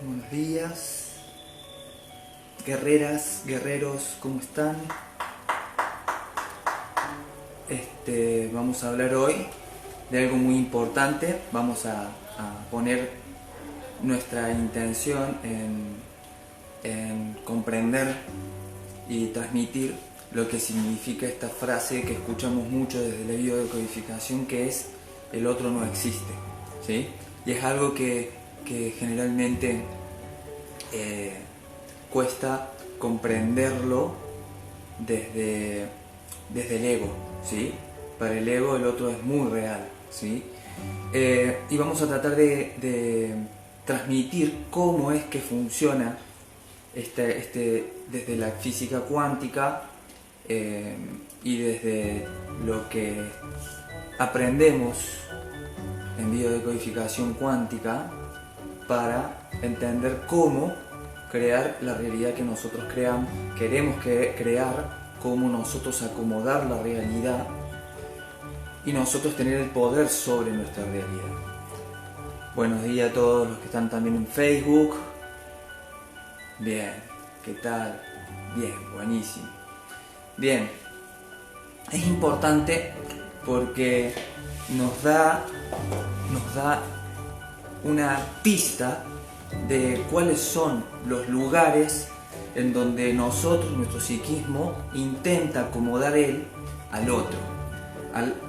Buenos días, guerreras, guerreros, ¿cómo están? Vamos a hablar hoy de algo muy importante. Vamos a poner nuestra intención en comprender y transmitir lo que significa esta frase que escuchamos mucho desde la biodecodificación, que es el otro no existe, ¿sí? Y es algo que generalmente cuesta comprenderlo desde el ego, ¿sí? Para el ego el otro es muy real, ¿sí? Y vamos a tratar de transmitir cómo es que funciona desde la física cuántica y desde lo que aprendemos en biodecodificación cuántica para entender cómo crear la realidad que nosotros queremos crear, cómo nosotros acomodar la realidad y nosotros tener el poder sobre nuestra realidad. Buenos días a todos los que están también en Facebook. Bien, ¿qué tal? Bien, buenísimo. Bien, es importante porque nos da una pista de cuáles son los lugares en donde nuestro psiquismo intenta acomodar al otro,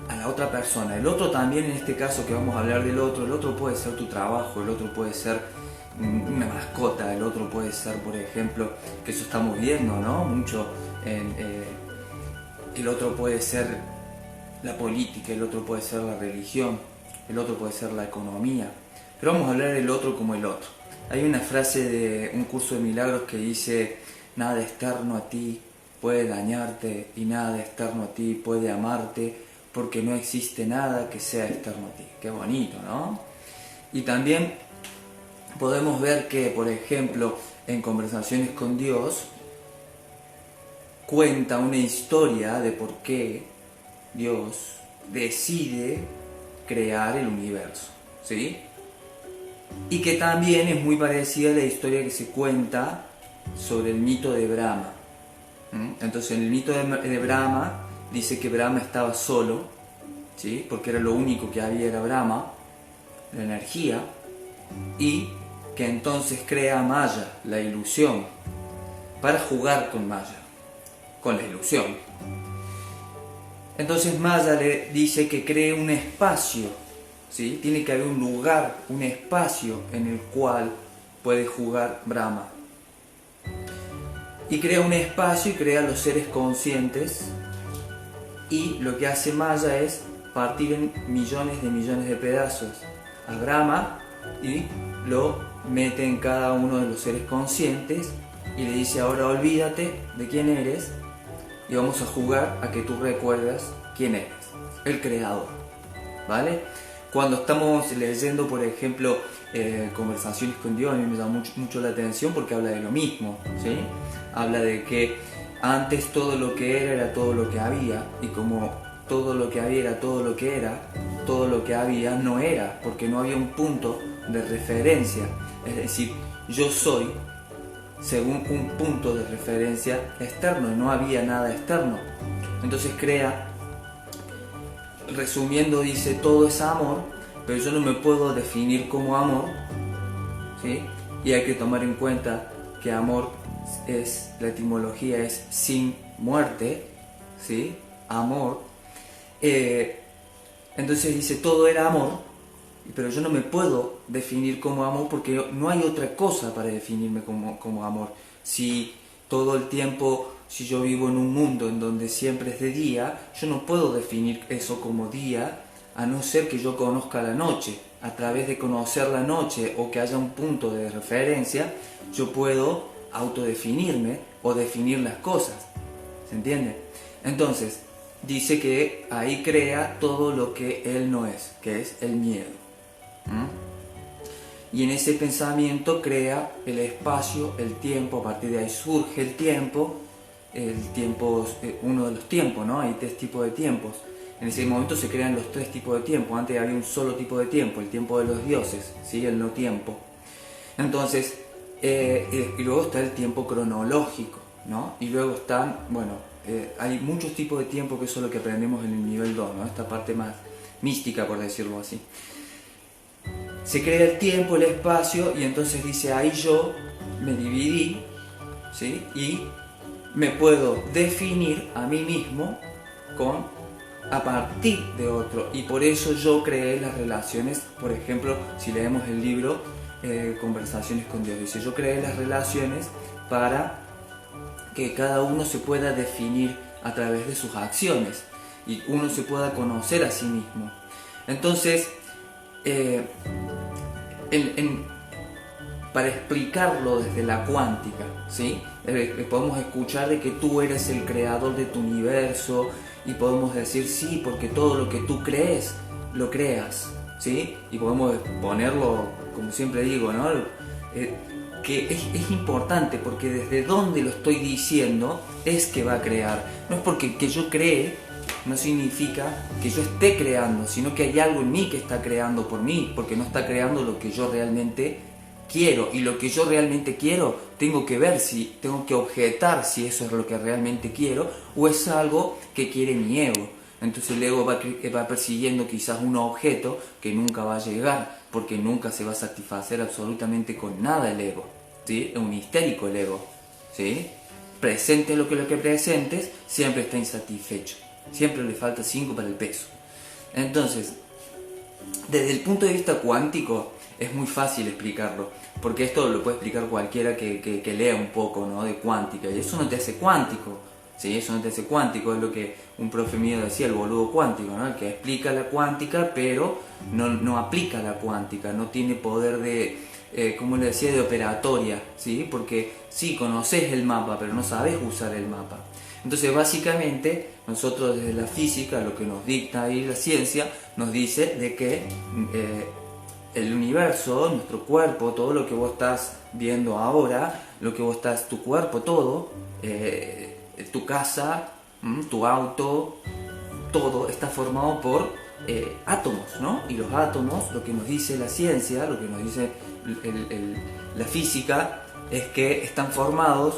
a la otra persona. El otro también, en este caso que vamos a hablar del otro, el otro puede ser tu trabajo, el otro puede ser una mascota, el otro puede ser, por ejemplo, que eso estamos viendo, ¿no? Mucho, el otro puede ser la política, el otro puede ser la religión, el otro puede ser la economía, pero vamos a hablar del otro como el otro. Hay una frase de un curso de milagros que dice: nada externo a ti puede dañarte y nada externo a ti puede amarte, porque no existe nada que sea externo a ti. Qué bonito, ¿no? Y también podemos ver que, por ejemplo, en Conversaciones con Dios cuenta una historia de por qué Dios decide crear el universo, ¿sí? Y que también es muy parecida a la historia que se cuenta sobre el mito de Brahma. Entonces, en el mito de Brahma dice que Brahma estaba solo, ¿sí? Porque era lo único que había, era Brahma, la energía, y que entonces crea Maya, la ilusión, para jugar con Maya, con la ilusión. Entonces Maya le dice que cree un espacio, ¿sí? Tiene que haber un lugar, un espacio en el cual puede jugar Brahma. Y crea un espacio y crea los seres conscientes, y lo que hace Maya es partir en millones de pedazos a Brahma y lo mete en cada uno de los seres conscientes y le dice: ahora olvídate de quién eres y vamos a jugar a que tú recuerdas quién eres, el creador, ¿vale? Cuando estamos leyendo, por ejemplo, Conversaciones con Dios, a mí me llama mucho la atención porque habla de lo mismo, ¿sí? Habla de que antes todo lo que era todo lo que había, y como todo lo que había era todo lo que era, todo lo que había no era, porque no había un punto de referencia. Es decir, yo soy según un punto de referencia externo, y no había nada externo. Entonces crea, resumiendo, dice: todo es amor, pero yo no me puedo definir como amor, ¿sí? Y hay que tomar en cuenta que amor la etimología es sin muerte, ¿sí? Amor. Entonces dice: todo era amor, pero yo no me puedo definir como amor porque no hay otra cosa para definirme como amor. Si todo el tiempo, si yo vivo en un mundo en donde siempre es de día, yo no puedo definir eso como día, a no ser que yo conozca la noche. A través de conocer la noche o que haya un punto de referencia, yo puedo autodefinirme o definir las cosas. ¿Se entiende? Entonces, dice que ahí crea todo lo que él no es, que es el miedo. Y en ese pensamiento crea el espacio, el tiempo. A partir de ahí surge el tiempo. El tiempo es uno de los tiempos, ¿no? Hay 3 tipos de tiempos. En ese momento se crean los 3 tipos de tiempo. Antes había un solo tipo de tiempo, el tiempo de los dioses, ¿sí? El no tiempo. Entonces, y luego está el tiempo cronológico, ¿no? Y luego están, bueno, hay muchos tipos de tiempo, que eso es lo que aprendemos en el nivel 2, ¿no? Esta parte más mística, por decirlo así. Se crea el tiempo, el espacio, y entonces dice, ahí yo me dividí, ¿sí? Y me puedo definir a mí mismo a partir de otro, y por eso yo creé las relaciones. Por ejemplo, si leemos el libro Conversaciones con Dios, dice, yo creé las relaciones para que cada uno se pueda definir a través de sus acciones y uno se pueda conocer a sí mismo. Entonces, para explicarlo desde la cuántica, ¿sí? Podemos escuchar de que tú eres el creador de tu universo, y podemos decir sí, porque todo lo que tú crees, lo creas, ¿sí? Y podemos ponerlo, como siempre digo, ¿no? Que es importante, porque desde donde lo estoy diciendo es que va a crear. No es porque que yo cree, no significa que yo esté creando, sino que hay algo en mí que está creando por mí, porque no está creando lo que yo realmente quiero. Y lo que yo realmente quiero, tengo que ver si, tengo que objetar si eso es lo que realmente quiero, o es algo que quiere mi ego. Entonces el ego va persiguiendo quizás un objeto que nunca va a llegar, porque nunca se va a satisfacer absolutamente con nada el ego, ¿sí? Es un histérico el ego, ¿sí? Presente lo que presentes, siempre está insatisfecho, siempre le falta 5 para el peso. Entonces, desde el punto de vista cuántico, es muy fácil explicarlo, porque esto lo puede explicar cualquiera que lea un poco, ¿no? De cuántica, y eso no te hace cuántico, ¿sí? Eso no te hace cuántico, es lo que un profe mío decía, el boludo cuántico, ¿no? El que explica la cuántica, pero no aplica la cuántica, no tiene poder de, como le decía, de operatoria, ¿sí? Porque sí, conoces el mapa, pero no sabes usar el mapa. Entonces, básicamente, nosotros desde la física, lo que nos dicta ahí la ciencia, nos dice de que el universo, nuestro cuerpo, todo lo que vos estás viendo ahora, lo que vos estás, tu cuerpo, todo, tu casa, tu auto, todo está formado por átomos, ¿no? Y los átomos, lo que nos dice la ciencia, lo que nos dice la física, es que están formados,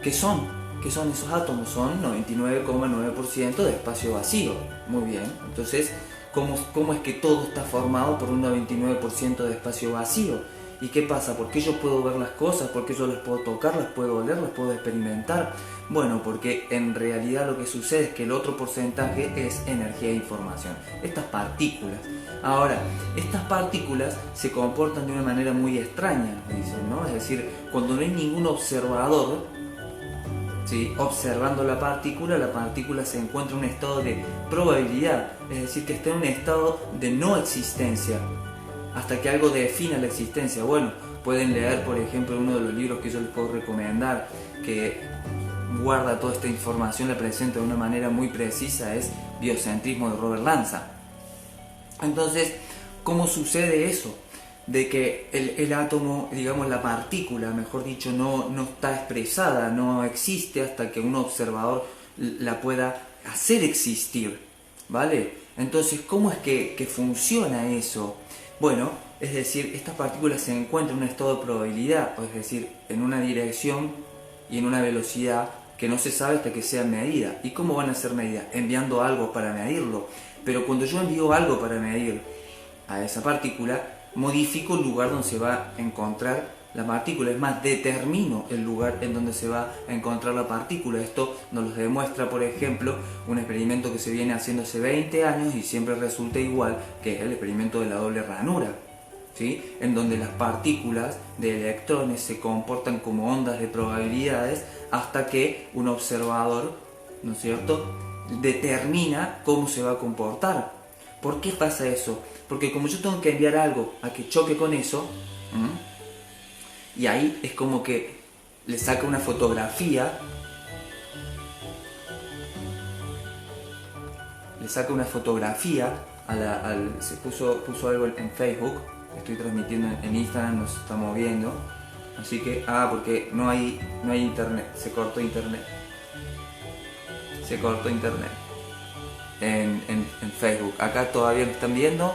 ¿qué son? ¿Qué son esos átomos? Son 99,9% de espacio vacío. Muy bien, entonces, ¿cómo es que todo está formado por un 99% de espacio vacío? ¿Y qué pasa? ¿Por qué yo puedo ver las cosas? ¿Por qué yo las puedo tocar? ¿Las puedo oler? ¿Las puedo experimentar? Bueno, porque en realidad lo que sucede es que el otro porcentaje es energía e información. Estas partículas. Ahora, estas partículas se comportan de una manera muy extraña, dicen, ¿no? Es decir, cuando no hay ningún observador, ¿sí? Observando la partícula se encuentra en un estado de probabilidad, es decir, que está en un estado de no existencia, hasta que algo defina la existencia. Bueno, pueden leer, por ejemplo, uno de los libros que yo les puedo recomendar, que guarda toda esta información, la presenta de una manera muy precisa, es Biocentrismo de Robert Lanza. Entonces, ¿cómo sucede eso? De que el átomo, digamos la partícula, mejor dicho, no está expresada, no existe hasta que un observador la pueda hacer existir, ¿vale? Entonces, ¿cómo es que funciona eso? Bueno, es decir, estas partículas se encuentran en un estado de probabilidad, es decir, en una dirección y en una velocidad que no se sabe hasta que sea medida. ¿Y cómo van a ser medidas? Enviando algo para medirlo. Pero cuando yo envío algo para medir a esa partícula, modifico el lugar donde se va a encontrar la partícula, es más, determino el lugar en donde se va a encontrar la partícula. Esto nos lo demuestra, por ejemplo, un experimento que se viene haciendo hace 20 años y siempre resulta igual, que es el experimento de la doble ranura, ¿sí? En donde las partículas de electrones se comportan como ondas de probabilidades hasta que un observador, ¿no es cierto?, determina cómo se va a comportar. ¿Por qué pasa eso? Porque como yo tengo que enviar algo a que choque con eso, y ahí es como que le saca una fotografía, se puso algo en Facebook, estoy transmitiendo en Instagram, nos estamos viendo, así que, porque no hay internet, se cortó internet en Facebook. Acá todavía lo están viendo.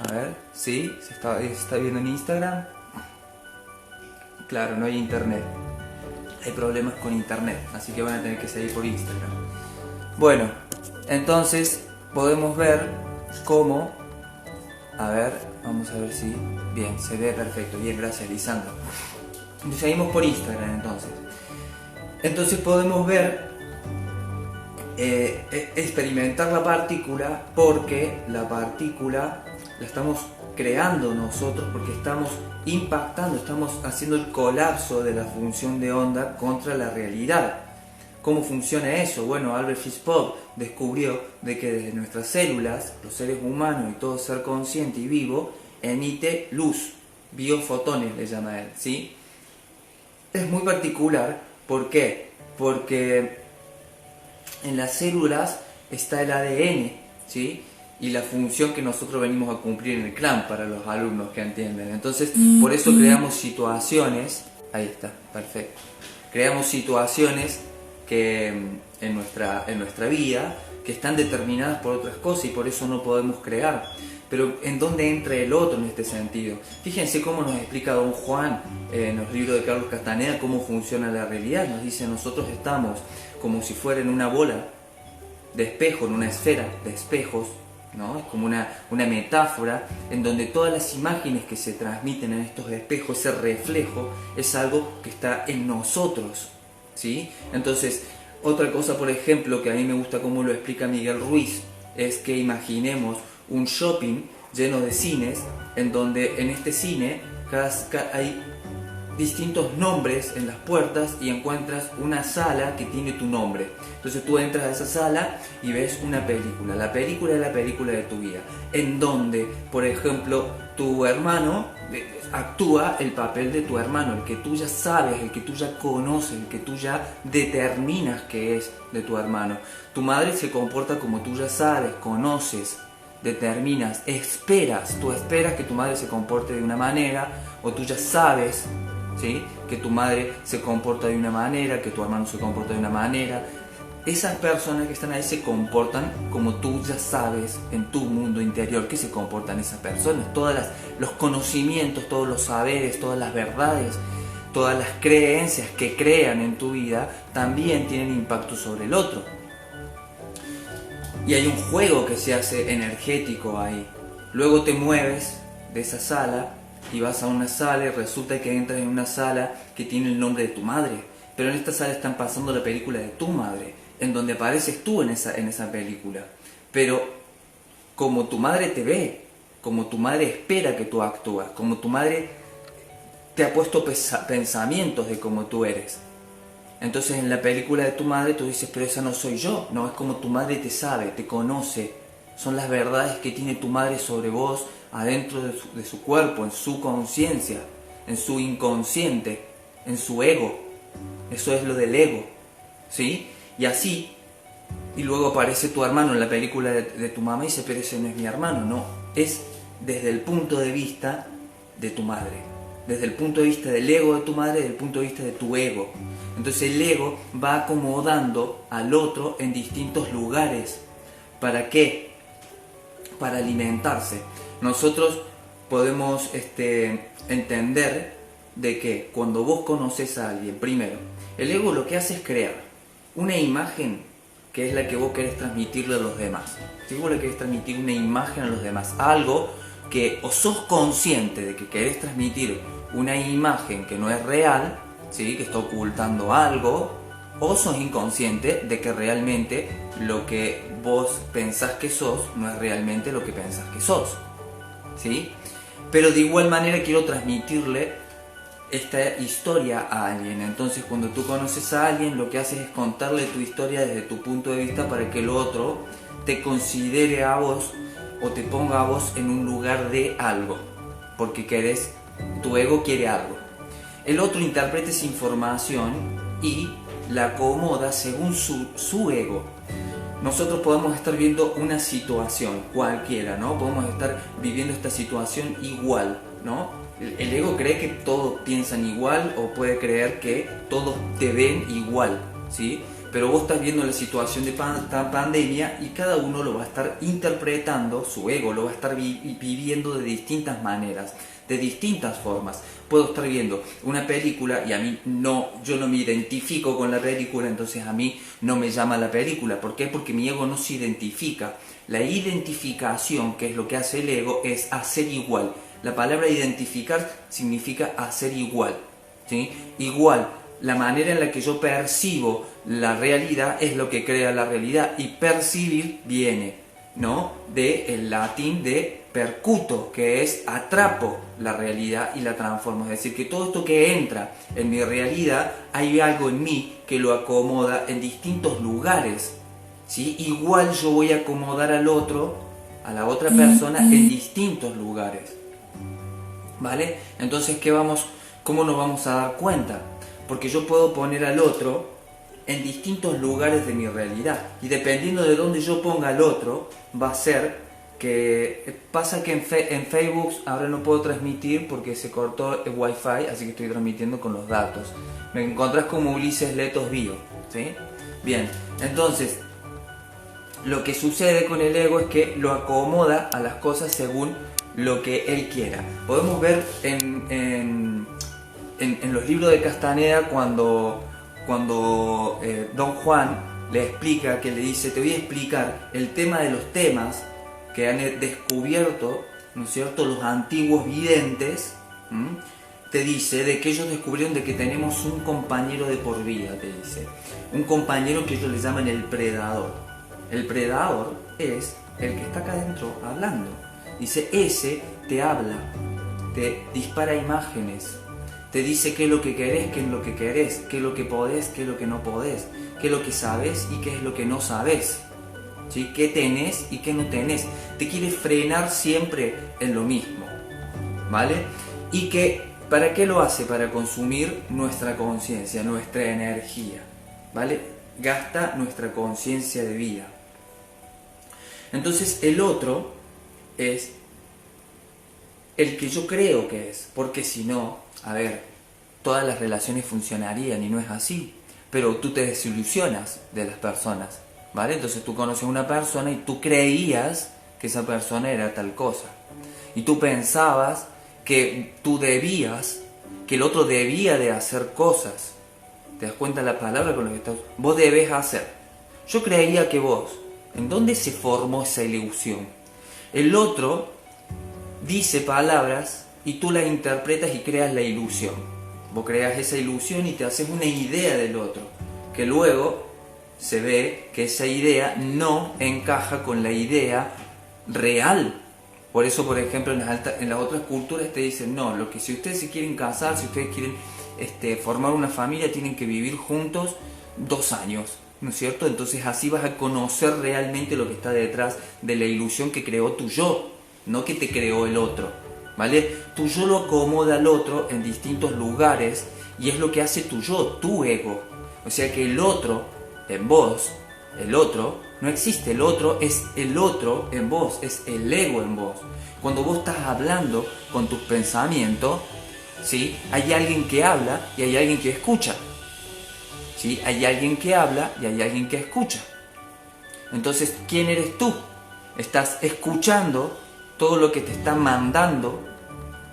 A ver, sí, se está viendo en Instagram. Claro, no hay internet. Hay problemas con internet, así que van a tener que seguir por Instagram. Bueno, entonces podemos ver cómo... A ver, vamos a ver si... Bien, se ve perfecto. Bien, gracias, Lisandro. Seguimos por Instagram entonces. Entonces podemos ver, experimentar la partícula, porque la partícula la estamos creando nosotros, porque estamos impactando, estamos haciendo el colapso de la función de onda contra la realidad. ¿Cómo funciona eso? Bueno, Albert Fishpop descubrió de que desde nuestras células, los seres humanos y todo ser consciente y vivo, emite luz, biofotones le llama él, ¿sí? Es muy particular, ¿por qué? Porque en las células está el ADN, ¿sí? Y la función que nosotros venimos a cumplir en el clan para los alumnos que entienden. Entonces, por eso creamos situaciones, ahí está, perfecto. Creamos situaciones que en nuestra vida que están determinadas por otras cosas y por eso no podemos crear. Pero ¿en dónde entra el otro en este sentido? Fíjense cómo nos explica Don Juan en los libros de Carlos Castaneda cómo funciona la realidad. Nos dice, nosotros estamos como si fuera en una bola de espejo, en una esfera de espejos, ¿no? Es como una metáfora en donde todas las imágenes que se transmiten en estos espejos, ese reflejo, es algo que está en nosotros, ¿sí? Entonces, otra cosa, por ejemplo, que a mí me gusta cómo lo explica Miguel Ruiz, es que imaginemos un shopping lleno de cines, en donde en este cine hay distintos nombres en las puertas y encuentras una sala que tiene tu nombre. Entonces tú entras a esa sala y ves una película. La película es la película de tu vida, en donde, por ejemplo, tu hermano actúa el papel de tu hermano, el que tú ya sabes, el que tú ya conoces, el que tú ya determinas que es de tu hermano. Tu madre se comporta como tú ya sabes, conoces, determinas, esperas. Tú esperas que tu madre se comporte de una manera, o tú ya sabes, ¿sí?, que tu madre se comporta de una manera, que tu hermano se comporta de una manera. Esas personas que están ahí se comportan como tú ya sabes en tu mundo interior que se comportan esas personas. Todos los conocimientos, todos los saberes, todas las verdades, todas las creencias que crean en tu vida también tienen impacto sobre el otro. Y hay un juego que se hace energético ahí. Luego te mueves de esa sala y vas a una sala y resulta que entras en una sala que tiene el nombre de tu madre. Pero en esta sala están pasando la película de tu madre, en donde apareces tú en esa película. Pero como tu madre te ve, como tu madre espera que tú actúas, como tu madre te ha puesto pensamientos de cómo tú eres. Entonces en la película de tu madre tú dices, pero esa no soy yo. No, es como tu madre te sabe, te conoce. Son las verdades que tiene tu madre sobre vos, adentro de su cuerpo, en su conciencia, en su inconsciente, en su ego. Eso es lo del ego, ¿sí? Y así, y luego aparece tu hermano en la película de tu mamá y dice, pero ese no es mi hermano. No, es desde el punto de vista de tu madre, desde el punto de vista del ego de tu madre, desde el punto de vista de tu ego. Entonces el ego va acomodando al otro en distintos lugares. ¿Para qué? Para alimentarse. Nosotros podemos entender de que cuando vos conoces a alguien, primero, el ego lo que hace es crear una imagen que es la que vos querés transmitirle a los demás. Si vos le querés transmitir una imagen a los demás, algo que o sos consciente de que querés transmitir una imagen que no es real, ¿sí?, que está ocultando algo, o sos inconsciente de que realmente lo que vos pensás que sos no es realmente lo que pensás que sos, ¿sí? Pero de igual manera quiero transmitirle esta historia a alguien. Entonces cuando tú conoces a alguien, lo que haces es contarle tu historia desde tu punto de vista para que el otro te considere a vos o te ponga a vos en un lugar de algo, porque tu ego quiere algo. El otro interpreta esa información y la acomoda según su ego. Nosotros podemos estar viendo una situación cualquiera, ¿no? Podemos estar viviendo esta situación igual, ¿no? El ego cree que todos piensan igual o puede creer que todos te ven igual, ¿sí? Pero vos estás viendo la situación de pandemia y cada uno lo va a estar interpretando, su ego lo va a estar viviendo de distintas maneras. de distintas formas. Puedo estar viendo una película y a mí yo no me identifico con la película, entonces a mí no me llama la película. ¿Por qué? Porque mi ego no se identifica. La identificación, que es lo que hace el ego, es hacer igual. La palabra identificar significa hacer igual, ¿sí? Igual, la manera en la que yo percibo la realidad es lo que crea la realidad, y percibir viene, ¿no?, del latín de percuto, que es atrapo la realidad y la transformo. Es decir, que todo esto que entra en mi realidad, hay algo en mí que lo acomoda en distintos lugares, ¿sí? Igual yo voy a acomodar al otro, a la otra persona, en distintos lugares, ¿vale? Entonces, ¿cómo nos vamos a dar cuenta? Porque yo puedo poner al otro en distintos lugares de mi realidad, y dependiendo de dónde yo ponga al otro, va a ser que pasa que en Facebook ahora no puedo transmitir porque se cortó el wifi, así que estoy transmitiendo con los datos. Me encontrás como Ulises Letos Bio, ¿sí? Bien, entonces lo que sucede con el ego es que lo acomoda a las cosas según lo que él quiera. Podemos ver en los libros de Castaneda cuando Don Juan le explica, que le dice: te voy a explicar el tema de los temas que han descubierto, ¿no es cierto?, los antiguos videntes. Te dice de que ellos descubrieron de que tenemos un compañero de por vida, te dice. Un compañero que ellos le llaman el predador. El predador es el que está acá adentro hablando. Dice, ese te habla, te dispara imágenes, te dice qué es lo que querés, qué es lo que querés, qué es lo que podés, qué es lo que no podés, qué es lo que sabés y qué es lo que no sabés, ¿sí? ¿Qué tenés y qué no tenés? Te quiere frenar siempre en lo mismo, ¿vale? Y ¿para qué lo hace? Para consumir nuestra conciencia, nuestra energía, ¿vale? Gasta nuestra conciencia de vida. Entonces el otro es el que yo creo que es, porque si no, a ver, todas las relaciones funcionarían y no es así, pero tú te desilusionas de las personas, ¿vale? Entonces tú conoces a una persona y tú creías que esa persona era tal cosa, y tú pensabas que que el otro debía de hacer cosas. ¿Te das cuenta la palabra con lo que estás? Vos debes hacer. Yo creía que vos. ¿En dónde se formó esa ilusión? El otro dice palabras y tú las interpretas y creas la ilusión. Vos creas esa ilusión y te haces una idea del otro, que luego se ve que esa idea no encaja con la idea real. Por eso, por ejemplo, en las otras culturas te dicen, no, si ustedes se quieren casar, si ustedes quieren formar una familia, tienen que vivir juntos 2 años, ¿no es cierto? Entonces así vas a conocer realmente lo que está detrás de la ilusión que creó tu yo, no que te creó el otro, ¿vale? Tu yo lo acomoda al otro en distintos lugares y es lo que hace tu yo, tu ego. O sea que el otro en vos, el otro no existe, el otro es el otro en vos, es el ego en vos. Cuando vos estás hablando con tus pensamientos, ¿sí? Hay alguien que habla y hay alguien que escucha, ¿sí? Hay alguien que habla y hay alguien que escucha. Entonces, ¿quién eres tú? Estás escuchando todo lo que te está mandando,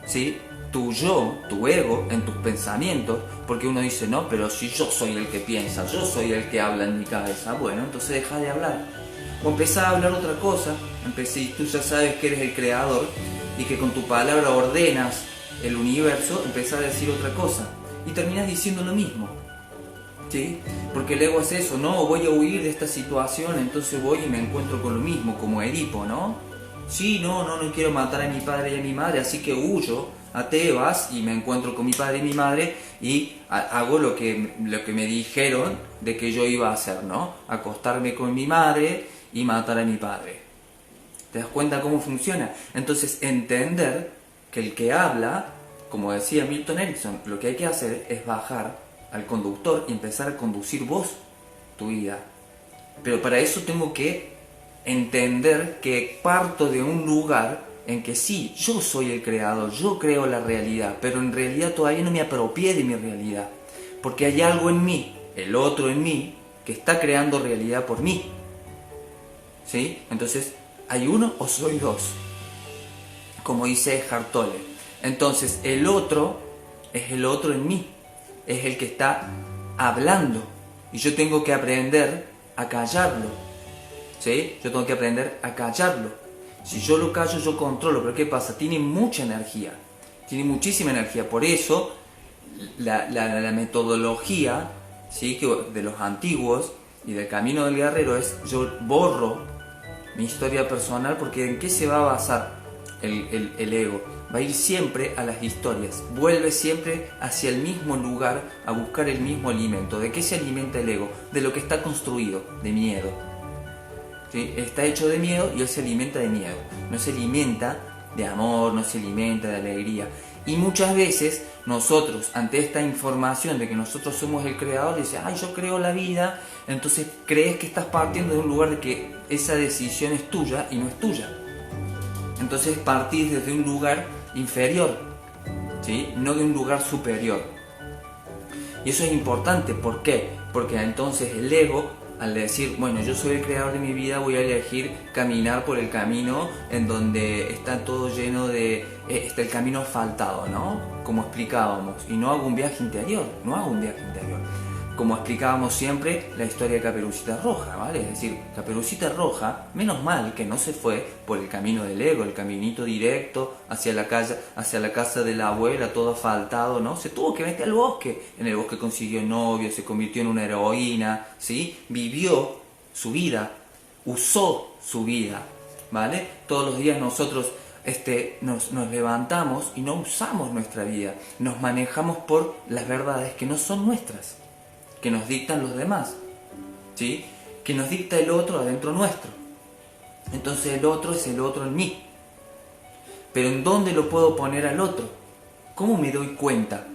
¿sí?, tu yo, tu ego, en tus pensamientos, porque uno dice, no, pero si yo soy el que piensa, yo soy el que habla en mi cabeza, bueno, entonces deja de hablar. O empezá a hablar otra cosa, y tú ya sabes que eres el creador y que con tu palabra ordenas el universo, empezá a decir otra cosa y terminás diciendo lo mismo, ¿sí? Porque el ego hace eso, no, voy a huir de esta situación, entonces voy y me encuentro con lo mismo, como Edipo, ¿no? Sí, no quiero matar a mi padre y a mi madre, así que huyo a Tebas y me encuentro con mi padre y mi madre y hago lo que me dijeron de que yo iba a hacer, ¿no? Acostarme con mi madre y matar a mi padre. ¿Te das cuenta cómo funciona? Entonces, entender que el que habla, como decía Milton Erickson, lo que hay que hacer es bajar al conductor y empezar a conducir vos tu vida. Pero para eso tengo que entender que parto de un lugar en que sí, yo soy el creador, yo creo la realidad, pero en realidad todavía no me apropié de mi realidad, porque hay algo en mí, el otro en mí, que está creando realidad por mí, ¿sí? Entonces, ¿hay uno o soy dos? Como dice Eckhart Tolle, Entonces el otro es el otro en mí, es el que está hablando y yo tengo que aprender a callarlo, ¿sí? Yo tengo que aprender a callarlo. Si yo lo callo, yo controlo, pero ¿qué pasa? Tiene mucha energía, tiene muchísima energía, por eso la metodología, ¿sí? Que de los antiguos y del camino del guerrero es: yo borro mi historia personal, porque ¿en qué se va a basar el ego? Va a ir siempre a las historias, vuelve siempre hacia el mismo lugar a buscar el mismo alimento. ¿De qué se alimenta el ego? De lo que está construido, de miedo, ¿sí? Está hecho de miedo y él se alimenta de miedo, no se alimenta de amor, no se alimenta de alegría. Y muchas veces nosotros, ante esta información de que nosotros somos el creador, dices: ay, yo creo la vida, entonces crees que estás partiendo de un lugar de que esa decisión es tuya y no es tuya. Entonces partís desde un lugar inferior, ¿sí? No de un lugar superior. Y eso es importante, ¿por qué? Porque entonces el ego, al decir: bueno, yo soy el creador de mi vida, voy a elegir caminar por el camino en donde está todo lleno de... está el camino asfaltado, ¿no? Como explicábamos, y no hago un viaje interior, como explicábamos siempre la historia de Caperucita Roja, ¿vale? Es decir, Caperucita Roja, menos mal que no se fue por el camino del ego, el caminito directo hacia la calle, hacia la casa de la abuela, todo asfaltado, ¿no? Se tuvo que meter al bosque. En el bosque consiguió novio, se convirtió en una heroína, ¿sí? Vivió su vida, usó su vida, ¿vale? Todos los días nosotros nos levantamos y no usamos nuestra vida, nos manejamos por las verdades que no son nuestras, que nos dictan los demás, ¿sí? Que nos dicta el otro adentro nuestro. Entonces el otro es el otro en mí. Pero ¿en dónde lo puedo poner al otro? ¿Cómo me doy cuenta?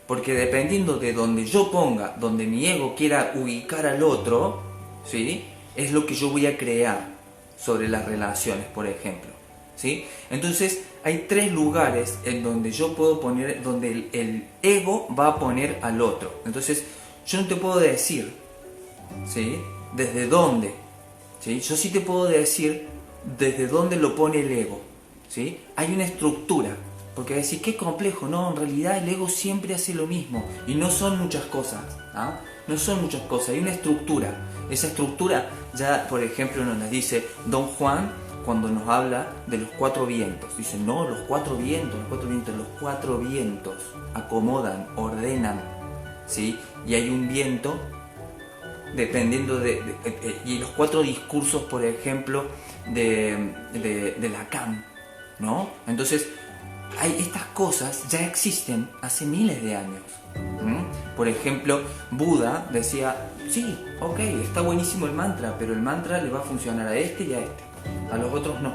Porque dependiendo de donde yo ponga, donde mi ego quiera ubicar al otro, ¿sí? Es lo que yo voy a crear sobre las relaciones, por ejemplo, ¿sí? Entonces hay 3 lugares en donde yo puedo poner, donde el ego va a poner al otro. Entonces yo no te puedo decir, ¿sí? Desde dónde, ¿sí? Yo sí te puedo decir desde dónde lo pone el ego, ¿sí? Hay una estructura, porque decir qué complejo, no, en realidad el ego siempre hace lo mismo y no son muchas cosas, ¿ah? No son muchas cosas, hay una estructura. Esa estructura ya, por ejemplo, nos la dice Don Juan cuando nos habla de los 4 vientos. Dice: no, los 4 vientos, los 4 vientos acomodan, ordenan, ¿sí? Y hay un viento dependiendo y los 4 discursos, por ejemplo, de Lacan, ¿no? Entonces, estas cosas ya existen hace miles de años. Por ejemplo, Buda decía: sí, ok, está buenísimo el mantra, pero el mantra le va a funcionar a este y a este, a los otros no.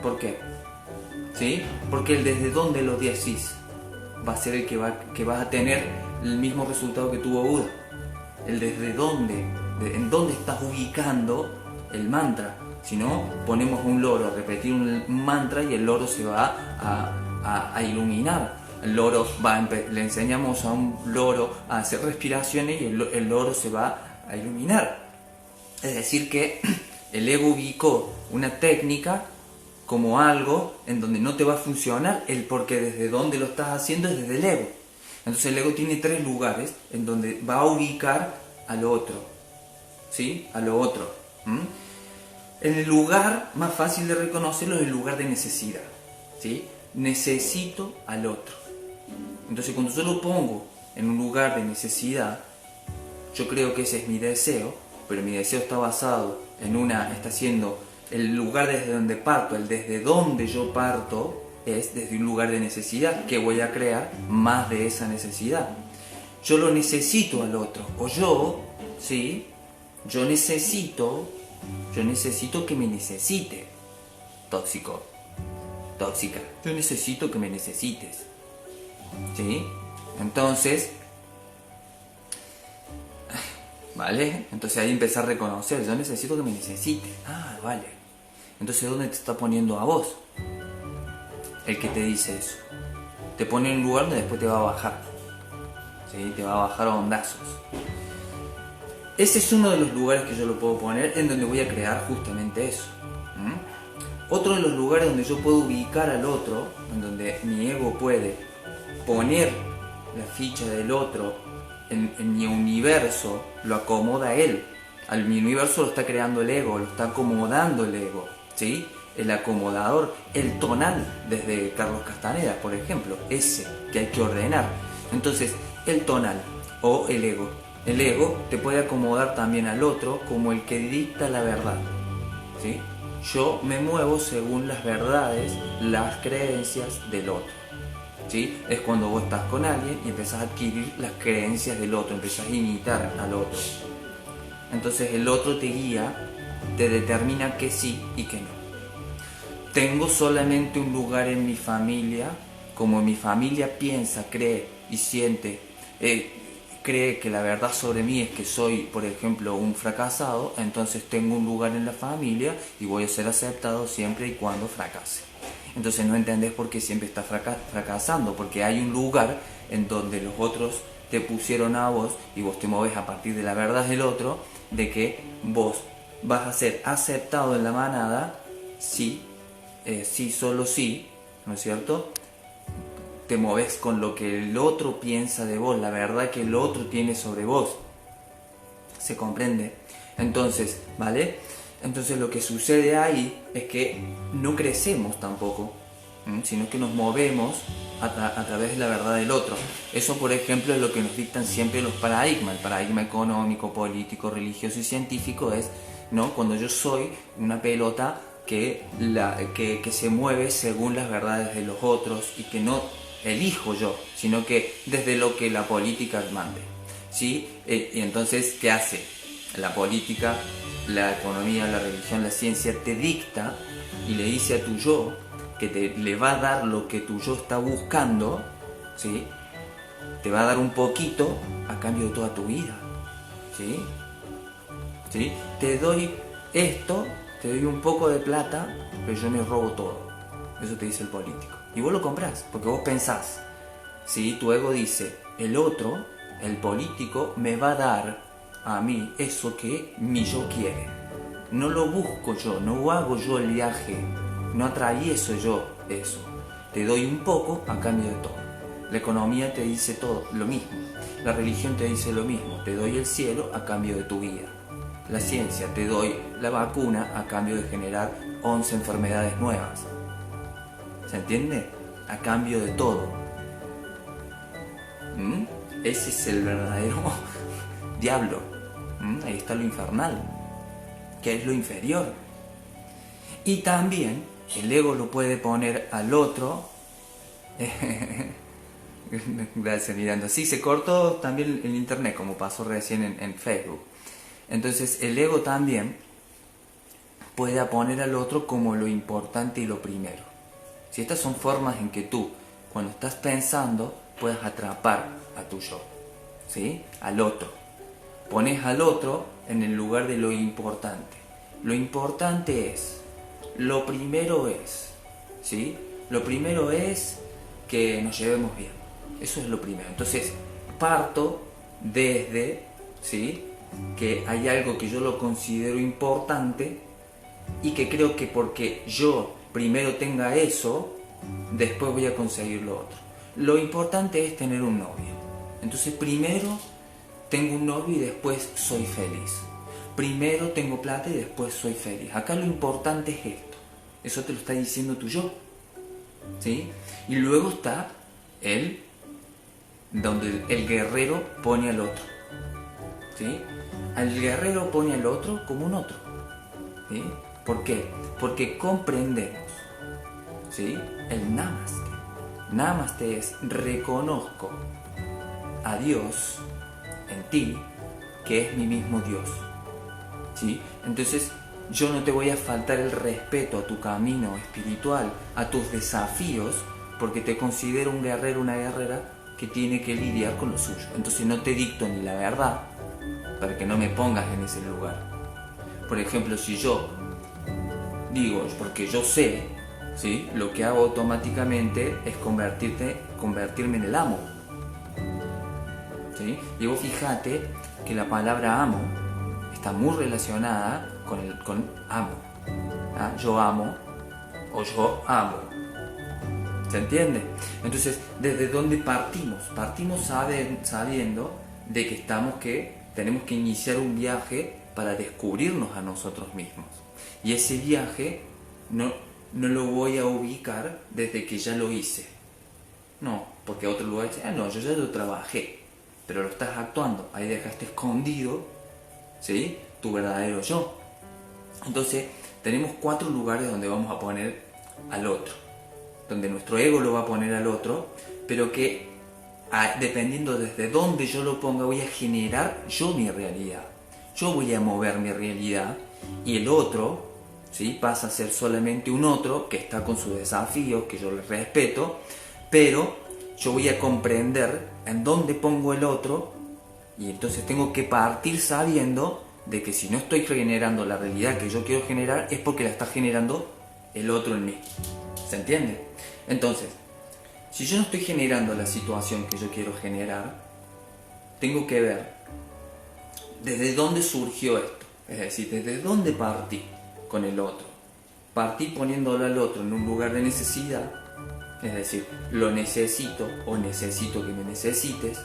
¿Por qué? ¿Sí? Porque el desde dónde lo decís va a ser el que va a tener el mismo resultado que tuvo Buda. El desde dónde, en dónde estás ubicando el mantra. Si no, ponemos un loro a repetir un mantra y el loro se va a iluminar. El loro le enseñamos a un loro a hacer respiraciones y el loro se va a iluminar. Es decir que el ego ubicó una técnica como algo en donde no te va a funcionar, porque desde donde lo estás haciendo es desde el ego. Entonces el ego tiene 3 lugares en donde va a ubicar al otro, ¿sí? A lo otro. En el lugar más fácil de reconocerlo es el lugar de necesidad, ¿sí? Necesito al otro. Entonces cuando yo lo pongo en un lugar de necesidad, yo creo que ese es mi deseo, pero mi deseo está basado está siendo el lugar desde donde parto, el desde donde yo parto es desde un lugar de necesidad, que voy a crear más de esa necesidad. Yo lo necesito al otro, o yo, ¿sí? Yo necesito que me necesite. Tóxico, tóxica, yo necesito que me necesites, ¿sí? Entonces, ¿vale? Entonces ahí empezar a reconocer, yo necesito que me necesites. Ah, vale. Entonces, ¿dónde te está poniendo a vos el que te dice eso? Te pone en un lugar donde después te va a bajar, ¿sí? Te va a bajar a hondazos. Ese es uno de los lugares que yo lo puedo poner en donde voy a crear justamente eso. Otro de los lugares donde yo puedo ubicar al otro, en donde mi ego puede poner la ficha del otro en mi universo, lo acomoda él. Mi universo lo está creando el ego, lo está acomodando el ego, ¿sí? El acomodador, el tonal, desde Carlos Castaneda, por ejemplo, ese que hay que ordenar. Entonces, el tonal o el ego te puede acomodar también al otro como el que dicta la verdad, ¿sí? Yo me muevo según las verdades, las creencias del otro, ¿sí? Es cuando vos estás con alguien y empezás a adquirir las creencias del otro, empezás a imitar al otro. Entonces el otro te guía, te determina que sí y que no. Tengo solamente un lugar en mi familia, como mi familia piensa, cree y siente, cree que la verdad sobre mí es que soy, por ejemplo, un fracasado, entonces tengo un lugar en la familia y voy a ser aceptado siempre y cuando fracase. Entonces no entendés por qué siempre estás fracasando, porque hay un lugar en donde los otros te pusieron a vos y vos te mueves a partir de la verdad del otro, de que vos vas a ser aceptado en la manada si, solo si, ¿no es cierto? Te mueves con lo que el otro piensa de vos, la verdad que el otro tiene sobre vos. ¿Se comprende? Entonces, ¿vale? Entonces lo que sucede ahí es que no crecemos tampoco, sino que nos movemos a través de la verdad del otro. Eso, por ejemplo, es lo que nos dictan siempre los paradigmas. El paradigma económico, político, religioso y científico es, ¿no?, cuando yo soy una pelota que se mueve según las verdades de los otros y que no elijo yo, sino que desde lo que la política mande, ¿sí? Y entonces, ¿qué hace? La política, la economía, la religión, la ciencia te dicta y le dice a tu yo que le va a dar lo que tu yo está buscando, ¿sí? Te va a dar un poquito a cambio de toda tu vida, ¿sí? ¿Sí? Te doy esto, te doy un poco de plata, pero yo me robo todo. Eso te dice el político. Y vos lo comprás, porque vos pensás, ¿sí? Tu ego dice, el otro, el político, me va a dar a mí eso que mi yo quiere. No lo busco yo, no hago yo el viaje, no atravieso yo eso. Te doy un poco a cambio de todo. La economía te dice todo, lo mismo. La religión te dice lo mismo. Te doy el cielo a cambio de tu vida. La ciencia, te doy la vacuna a cambio de generar 11 enfermedades nuevas. ¿Se entiende? A cambio de todo. Ese es el verdadero diablo. Ahí está lo infernal, que es lo inferior. Y también el ego lo puede poner al otro. Gracias, Miranda. Sí, se cortó también el internet, como pasó recién en Facebook. Entonces el ego también puede poner al otro como lo importante y lo primero. Si estas son formas en que tú, cuando estás pensando, puedes atrapar a tu yo, ¿sí? Al otro. Pones al otro en el lugar de lo importante. Lo importante es, lo primero es, ¿sí? Lo primero es que nos llevemos bien. Eso es lo primero. Entonces, parto desde, ¿sí?, que hay algo que yo lo considero importante y que creo que porque yo primero tenga eso, después voy a conseguir lo otro. Lo importante es tener un novio. Entonces primero tengo un novio y después soy feliz. Primero tengo plata y después soy feliz. Acá lo importante es esto. Eso te lo está diciendo tu yo, ¿sí? Y luego está donde el guerrero pone al otro, ¿sí? Al guerrero pone al otro como un otro, ¿sí? ¿Por qué? Porque comprendemos, ¿sí?, el namaste. Namaste es reconozco a Dios en ti, que es mi mismo Dios, ¿sí? Entonces yo no te voy a faltar el respeto a tu camino espiritual, a tus desafíos, porque te considero un guerrero, una guerrera que tiene que lidiar con lo suyo. Entonces no te dicto ni la verdad para que no me pongas en ese lugar. Por ejemplo, si yo digo, porque yo sé, ¿sí?, lo que hago automáticamente es convertirme en el amo, ¿sí? Y vos fíjate que la palabra amo está muy relacionada con amo. ¿Ah? Yo amo, o yo amo. ¿Se entiende? Entonces, ¿desde dónde partimos? Partimos sabiendo de que tenemos que iniciar un viaje para descubrirnos a nosotros mismos. Y ese viaje no lo voy a ubicar desde que ya lo hice. No, porque otro lugar dice, no, yo ya lo trabajé, pero lo estás actuando. Ahí dejaste escondido, ¿sí?, tu verdadero yo. Entonces, tenemos 4 lugares donde vamos a poner al otro, donde nuestro ego lo va a poner al otro, pero que dependiendo desde dónde yo lo ponga, voy a generar yo mi realidad. Yo voy a mover mi realidad y el otro, ¿sí?, pasa a ser solamente un otro que está con sus desafíos, que yo les respeto, pero yo voy a comprender en dónde pongo el otro y entonces tengo que partir sabiendo de que si no estoy generando la realidad que yo quiero generar es porque la está generando el otro en mí. ¿Se entiende? Entonces, si yo no estoy generando la situación que yo quiero generar, tengo que ver desde dónde surgió esto. Es decir, desde dónde partí con el otro. Partí poniéndolo al otro en un lugar de necesidad, es decir, lo necesito o necesito que me necesites.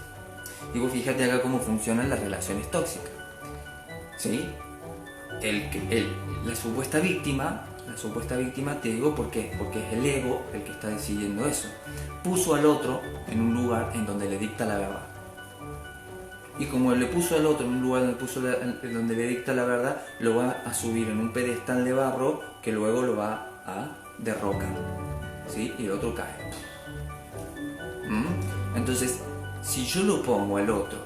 Y vos fíjate acá cómo funcionan las relaciones tóxicas. ¿Sí? La supuesta víctima, te digo por qué, porque es el ego el que está decidiendo eso. Puso al otro en un lugar en donde le dicta la verdad. Y como le puso al otro en un lugar donde le dicta la verdad, lo va a subir en un pedestal de barro que luego lo va a derrocar. ¿Sí? Y el otro cae. Entonces, si yo lo pongo al otro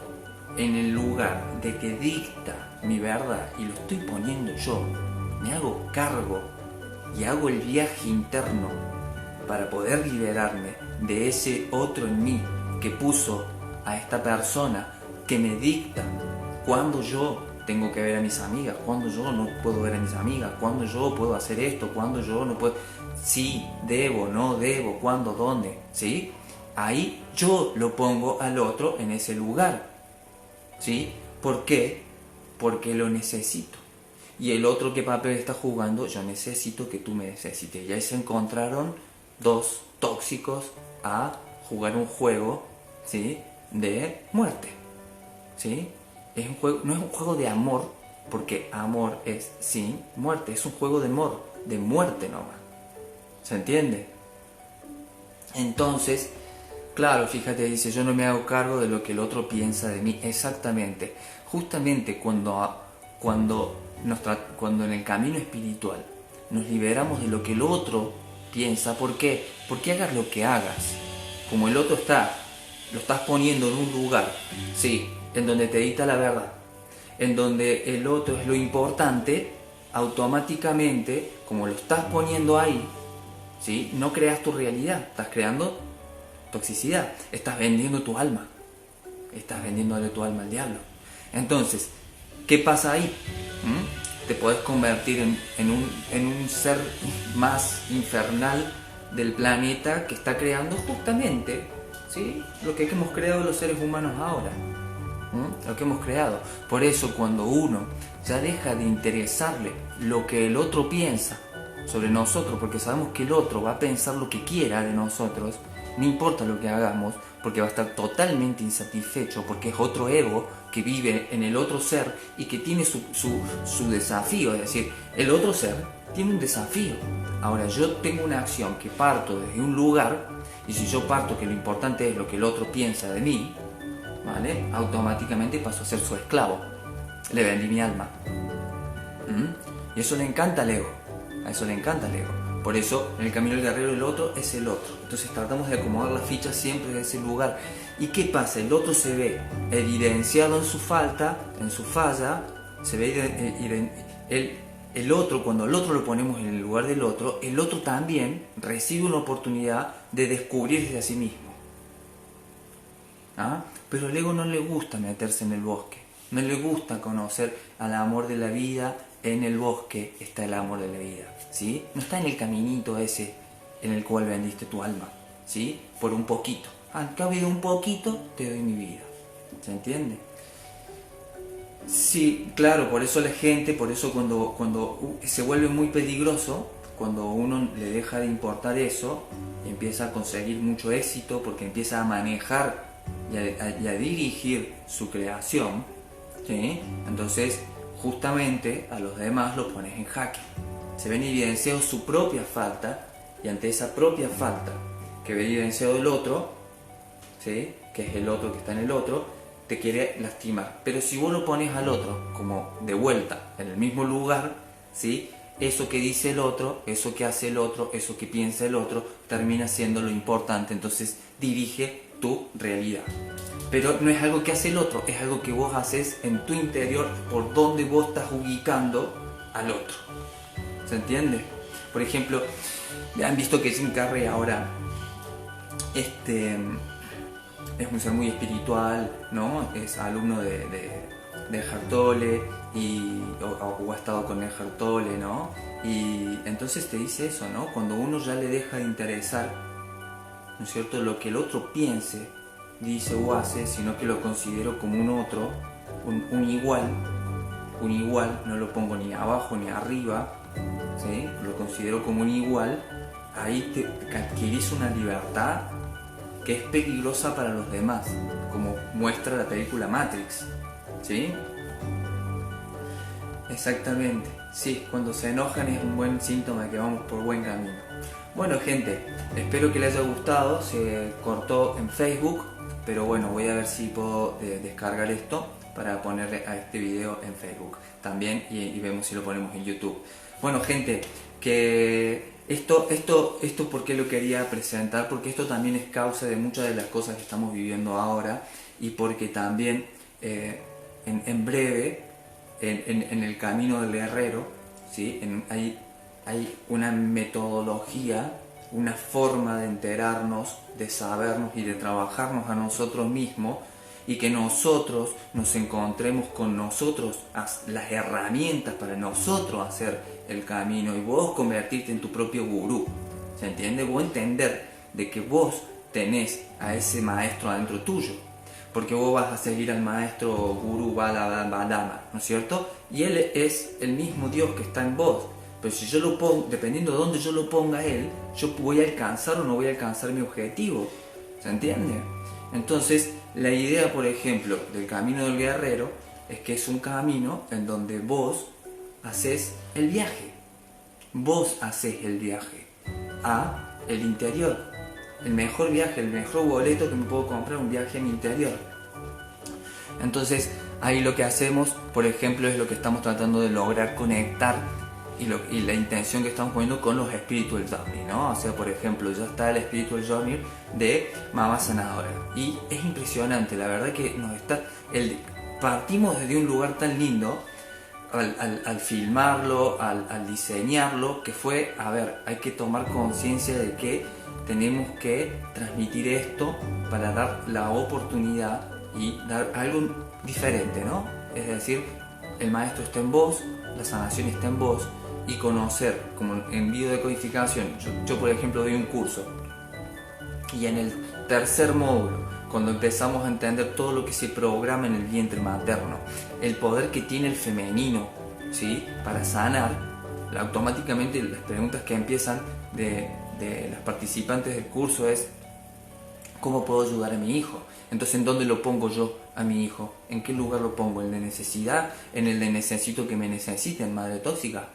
en el lugar de que dicta mi verdad y lo estoy poniendo yo, me hago cargo y hago el viaje interno para poder liberarme de ese otro en mí que puso a esta persona que me dicta cuándo yo tengo que ver a mis amigas, cuándo yo no puedo ver a mis amigas, cuándo yo puedo hacer esto, cuándo yo no puedo, sí, debo, no debo, cuándo, dónde, ¿sí? Ahí yo lo pongo al otro en ese lugar, ¿sí? ¿Por qué? Porque lo necesito. Y el otro, ¿qué papel está jugando? Yo necesito que tú me necesites. Y ahí se encontraron 2 tóxicos a jugar un juego, ¿sí?, de muerte, ¿sí? Es un juego, no es un juego de amor, porque amor es sin muerte, es un juego de amor, de muerte nomás. ¿Se entiende? Entonces, claro, fíjate, dice, yo no me hago cargo de lo que el otro piensa de mí. Exactamente. Justamente cuando en el camino espiritual nos liberamos de lo que el otro piensa. ¿Por qué? Porque hagas lo que hagas, como el otro lo estás poniendo en un lugar, sí, en donde te dicta la verdad, en donde el otro es lo importante, automáticamente, como lo estás poniendo ahí, ¿sí?, no creas tu realidad, estás creando toxicidad, estás vendiendo tu alma, estás vendiéndole tu alma al diablo. Entonces, ¿qué pasa ahí? Te puedes convertir en un ser más infernal del planeta que está creando justamente, ¿sí?, lo que hemos creado los seres humanos ahora. Lo que hemos creado. Por eso cuando uno ya deja de interesarle lo que el otro piensa sobre nosotros, porque sabemos que el otro va a pensar lo que quiera de nosotros, no importa lo que hagamos, porque va a estar totalmente insatisfecho, porque es otro ego que vive en el otro ser y que tiene su desafío. Es decir, el otro ser tiene un desafío. Ahora, yo tengo una acción que parto desde un lugar, y si yo parto que lo importante es lo que el otro piensa de mí, ¿vale?, automáticamente paso a ser su esclavo. Le vendí mi alma. Y eso le encanta al ego. A eso le encanta al ego. Por eso, en el camino del guerrero, el otro es el otro. Entonces tratamos de acomodar las fichas siempre en ese lugar. ¿Y qué pasa? El otro se ve evidenciado en su falta, en su falla. Se ve el otro, cuando el otro lo ponemos en el lugar del otro, el otro también recibe una oportunidad de descubrirse a sí mismo. Pero al ego no le gusta meterse en el bosque, no le gusta conocer al amor de la vida. En el bosque está el amor de la vida, ¿sí? No está en el caminito ese en el cual vendiste tu alma, ¿sí?, por un poquito. Al cabo de un poquito te doy mi vida. ¿Se entiende? Sí, claro, por eso la gente, por eso cuando se vuelve muy peligroso, cuando uno le deja de importar eso, empieza a conseguir mucho éxito porque empieza a manejar y a dirigir su creación, ¿sí? Entonces justamente a los demás los pones en jaque. Se ven evidenciados su propia falta, y ante esa propia falta que ve evidenciado el otro, ¿sí? Que es el otro que está en el otro, te quiere lastimar. Pero si vos lo pones al otro como de vuelta en el mismo lugar, ¿sí? Eso que dice el otro, eso que hace el otro, eso que piensa el otro, termina siendo lo importante. Entonces dirige tu realidad. Pero no es algo que hace el otro, es algo que vos haces en tu interior, por donde vos estás ubicando al otro. ¿Se entiende? Por ejemplo, han visto que Jim Carrey ahora es un ser muy espiritual, ¿no? Es alumno de Eckhart Tolle o ha estado con Eckhart Tolle, ¿no? Y entonces te dice eso, ¿no? Cuando uno ya le deja de interesar, ¿no es cierto?, lo que el otro piense, dice o hace, sino que lo considero como un otro, un igual, no lo pongo ni abajo ni arriba, ¿sí? Lo considero como un igual. Ahí te adquirís una libertad que es peligrosa para los demás, como muestra la película Matrix, ¿sí? Exactamente, sí, cuando se enojan es un buen síntoma de que vamos por buen camino. Bueno, gente, espero que les haya gustado. Se cortó en Facebook, pero bueno, voy a ver si puedo descargar esto para ponerle a este video en Facebook también, y vemos si lo ponemos en YouTube. Bueno, gente, que esto porque lo quería presentar, porque esto también es causa de muchas de las cosas que estamos viviendo ahora, y porque también en breve, en el camino del guerrero, ¿sí? Hay una metodología, una forma de enterarnos, de sabernos y de trabajarnos a nosotros mismos, y que nosotros nos encontremos con nosotros las herramientas para nosotros hacer el camino, y vos convertirte en tu propio gurú. ¿Se entiende? Vos entender de que vos tenés a ese maestro adentro tuyo, porque vos vas a seguir al maestro gurú Balama, ¿no es cierto? Y él es el mismo Dios que está en vos. Pero si yo lo pongo, dependiendo de dónde yo lo ponga a él, yo voy a alcanzar o no voy a alcanzar mi objetivo. ¿Se entiende? Entonces, la idea, por ejemplo, del camino del guerrero es que es un camino en donde vos haces el viaje. Vos haces el viaje a el interior. El mejor viaje, el mejor boleto que me puedo comprar, un viaje a mi interior. Entonces, ahí lo que hacemos, por ejemplo, es lo que estamos tratando de lograr conectar, y la intención que estamos poniendo con los Spiritual Journey, ¿no? O sea, por ejemplo, ya está el Spiritual Journey de Mamá Sanadora, y es impresionante, la verdad que partimos desde un lugar tan lindo al filmarlo, al diseñarlo, que fue, hay que tomar conciencia de que tenemos que transmitir esto para dar la oportunidad y dar algo diferente, ¿no? Es decir, el maestro está en vos, la sanación está en vos, y conocer, como en biodecodificación, yo por ejemplo doy un curso, y en el tercer módulo, cuando empezamos a entender todo lo que se programa en el vientre materno, el poder que tiene el femenino, ¿sí?, para sanar, automáticamente las preguntas que empiezan de las participantes del curso es: ¿cómo puedo ayudar a mi hijo? Entonces, ¿en dónde lo pongo yo a mi hijo? ¿En qué lugar lo pongo? ¿En el de necesidad? ¿En el de necesito que me necesiten, madre tóxica?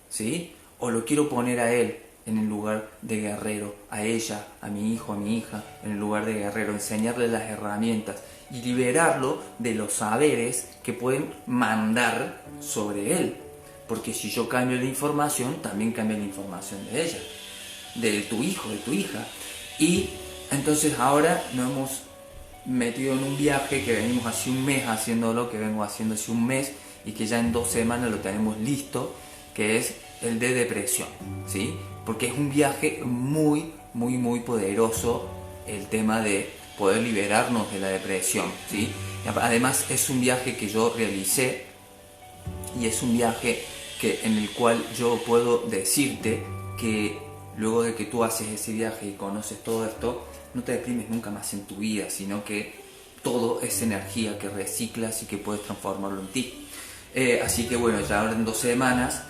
¿Sí? ¿O lo quiero poner a él en el lugar de guerrero, a ella, a mi hijo, a mi hija, en el lugar de guerrero, enseñarle las herramientas y liberarlo de los saberes que pueden mandar sobre él? Porque si yo cambio la información, también cambia la información de ella, de tu hijo, de tu hija. Y entonces ahora nos hemos metido en un viaje que venimos hace un mes haciéndolo, que vengo haciendo hace un mes, y que ya en 2 semanas lo tenemos listo, que es el de depresión, ¿sí? Porque es un viaje muy, muy, muy poderoso, el tema de poder liberarnos de la depresión, ¿sí? Además es un viaje que yo realicé, y es un viaje en el cual yo puedo decirte que luego de que tú haces ese viaje y conoces todo esto, no te deprimes nunca más en tu vida, sino que todo es energía que reciclas y que puedes transformarlo en ti. Así que bueno, ya ahora en 2 semanas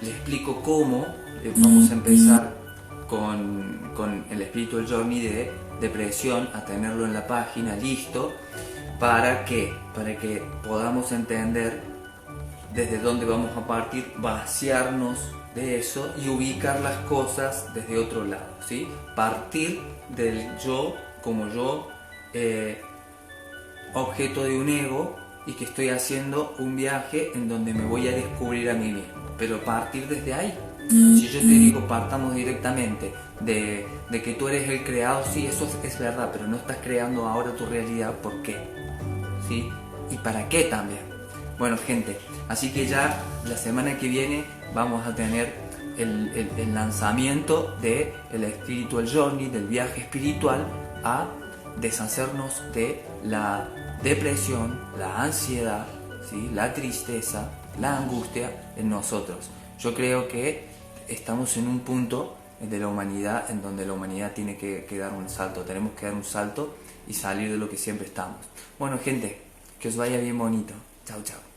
le explico cómo vamos a empezar con el Spiritual Journey de depresión, a tenerlo en la página listo. ¿Para qué? Para que podamos entender desde dónde vamos a partir, vaciarnos de eso y ubicar las cosas desde otro lado, ¿sí? Partir del yo como yo, objeto de un ego, y que estoy haciendo un viaje en donde me voy a descubrir a mí mismo, pero partir desde ahí. Si yo te digo partamos directamente de que tú eres el creado, sí, eso es verdad, pero no estás creando ahora tu realidad. ¿Por qué? ¿Sí? ¿Y para qué también? Bueno, gente, así que ya la semana que viene vamos a tener el lanzamiento del Spiritual Journey, del viaje espiritual a deshacernos de la depresión, la ansiedad, ¿sí? La tristeza, la angustia en nosotros. Yo creo que estamos en un punto de la humanidad en donde la humanidad tiene que dar un salto. Tenemos que dar un salto y salir de lo que siempre estamos. Bueno, gente, que os vaya bien bonito. Chao, chao.